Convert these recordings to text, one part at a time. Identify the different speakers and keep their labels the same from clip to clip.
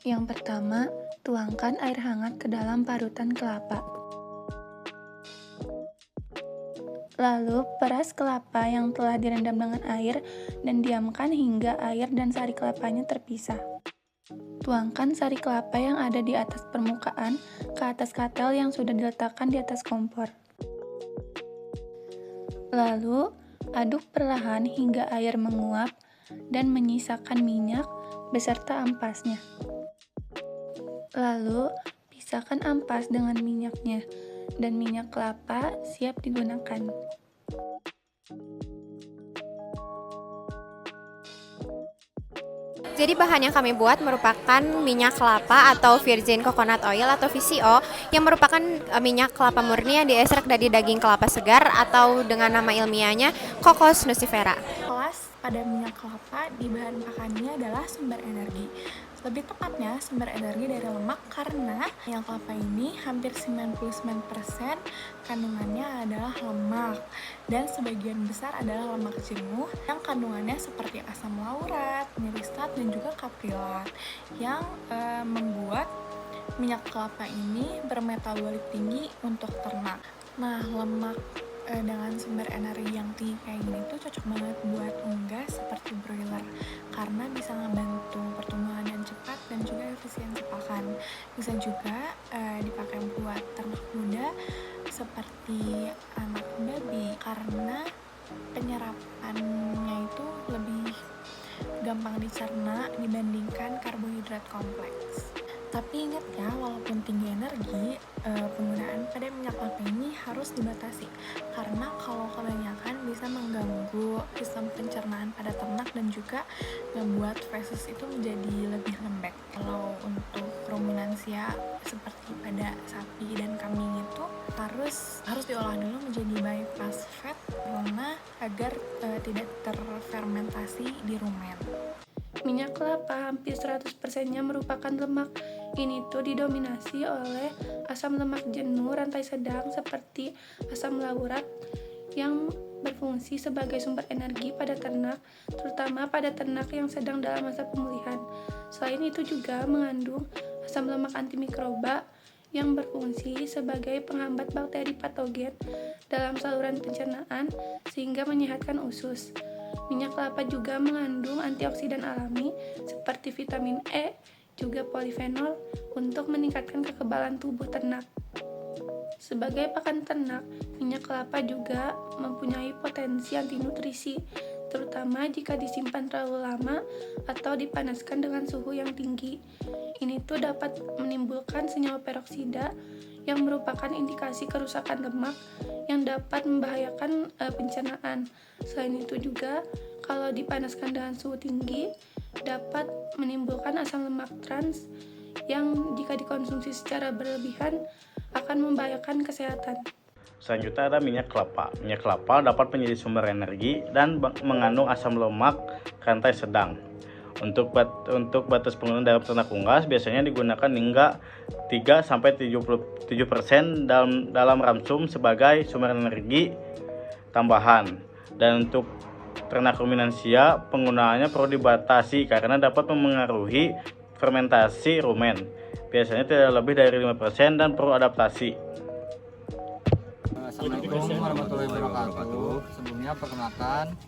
Speaker 1: Yang pertama, tuangkan air hangat ke dalam parutan kelapa. Lalu, peras kelapa yang telah direndam dengan air dan diamkan hingga air dan sari kelapanya terpisah. Tuangkan sari kelapa yang ada di atas permukaan ke atas katel yang sudah diletakkan di atas kompor. Lalu, aduk perlahan hingga air menguap dan menyisakan minyak beserta ampasnya. Lalu, pisahkan ampas dengan minyaknya dan minyak kelapa siap digunakan.
Speaker 2: Jadi bahan yang kami buat merupakan minyak kelapa atau virgin coconut oil atau VCO yang merupakan minyak kelapa murni yang diesrek dari daging kelapa segar atau dengan nama ilmiahnya Cocos nucifera.
Speaker 3: Kelas pada minyak kelapa di bahan pakannya adalah sumber energi. Lebih tepatnya sumber energi dari lemak karena minyak kelapa ini hampir 99% kandungannya adalah lemak dan sebagian besar adalah lemak jenuh yang kandungannya seperti asam laurat, miristaat dan juga kaprilat yang membuat minyak kelapa ini bermetabolit tinggi untuk ternak. Nah, lemak dengan sumber energi yang tinggi kayak gini tuh cocok banget buat unggas seperti broiler karena bisa ngebantu pertumbuhan yang cepat dan juga efisiensi pakan. Bisa juga dipakai buat ternak muda seperti anak babi karena penyerapannya itu lebih gampang dicerna dibandingkan karbohidrat kompleks. Tapi ingat ya, walaupun tinggi energi, penggunaan pada minyak kelapa ini harus dibatasi karena kalau kebanyakan bisa mengganggu sistem pencernaan pada ternak dan juga membuat feses itu menjadi lebih lembek. Kalau untuk ruminansia seperti pada sapi dan kambing itu harus diolah dulu menjadi bypass fat karena agar tidak terfermentasi di rumen.
Speaker 1: Minyak kelapa hampir 100%-nya merupakan lemak. Ini tuh didominasi oleh asam lemak jenuh rantai sedang seperti asam laurat yang berfungsi sebagai sumber energi pada ternak, terutama pada ternak yang sedang dalam masa pemulihan. Selain itu juga mengandung asam lemak antimikroba yang berfungsi sebagai penghambat bakteri patogen dalam saluran pencernaan sehingga menyehatkan usus. Minyak kelapa juga mengandung antioksidan alami seperti vitamin E, juga polifenol untuk meningkatkan kekebalan tubuh ternak. Sebagai pakan ternak, minyak kelapa juga mempunyai potensi antinutrisi, terutama jika disimpan terlalu lama atau dipanaskan dengan suhu yang tinggi. Ini tuh dapat menimbulkan senyawa peroksida yang merupakan indikasi kerusakan lemak yang dapat membahayakan pencernaan. Selain itu juga, kalau dipanaskan dengan suhu tinggi, dapat menimbulkan asam lemak trans yang jika dikonsumsi secara berlebihan akan membahayakan kesehatan.
Speaker 4: Selanjutnya ada minyak kelapa. Minyak kelapa dapat menjadi sumber energi dan mengandung asam lemak rantai sedang. Untuk batas penggunaan dalam ternak unggas biasanya digunakan hingga 3-77% dalam ramsum sebagai sumber energi tambahan. Dan untuk ternak ruminansia penggunaannya perlu dibatasi karena dapat memengaruhi fermentasi rumen. Biasanya tidak lebih dari 5% dan perlu adaptasi.
Speaker 5: Assalamualaikum warahmatullahi wabarakatuh. Sebelumnya perkenalkan,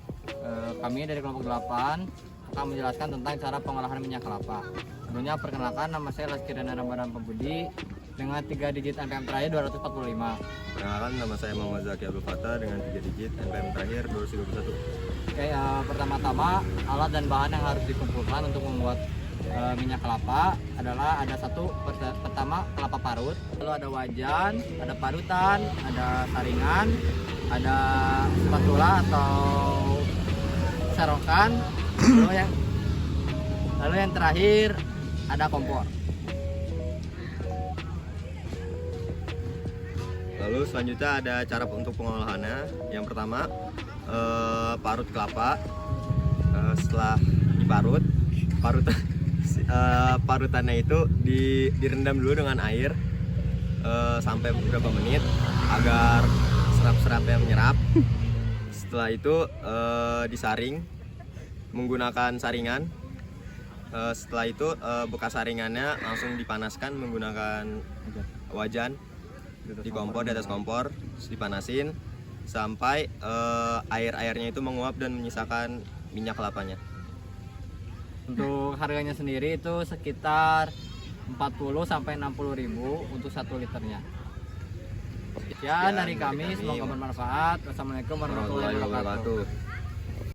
Speaker 5: kami dari kelompok 8 akan menjelaskan tentang cara pengolahan minyak kelapa. Sebelumnya perkenalkan, nama saya Laskirana Ramadan Pembudi dengan 3 digit NPM terakhir 245.
Speaker 6: Perkenalkan, nama saya Muhammad Zaki Abdul Fattah dengan 3 digit NPM terakhir 221.
Speaker 5: Oke, pertama-tama alat dan bahan yang harus dikumpulkan untuk membuat minyak kelapa adalah ada pertama kelapa parut, lalu ada wajan, ada parutan, ada saringan, ada spatula atau serokan, lalu yang terakhir ada kompor.
Speaker 6: Lalu selanjutnya ada cara untuk pengolahannya. Yang pertama, parut kelapa. Setelah diparut, parutannya itu direndam dulu dengan air sampai beberapa menit agar serat-seratnya menyerap. Setelah itu disaring menggunakan saringan. Setelah itu bekas saringannya langsung dipanaskan menggunakan wajan di kompor, di atas kompor, terus dipanasin sampai air-airnya itu menguap dan menyisakan minyak kelapanya.
Speaker 5: Untuk harganya sendiri itu sekitar 40 sampai 60 ribu untuk 1 liternya. Sekian dari kami, semoga bermanfaat. Wassalamualaikum warahmatullahi wabarakatuh.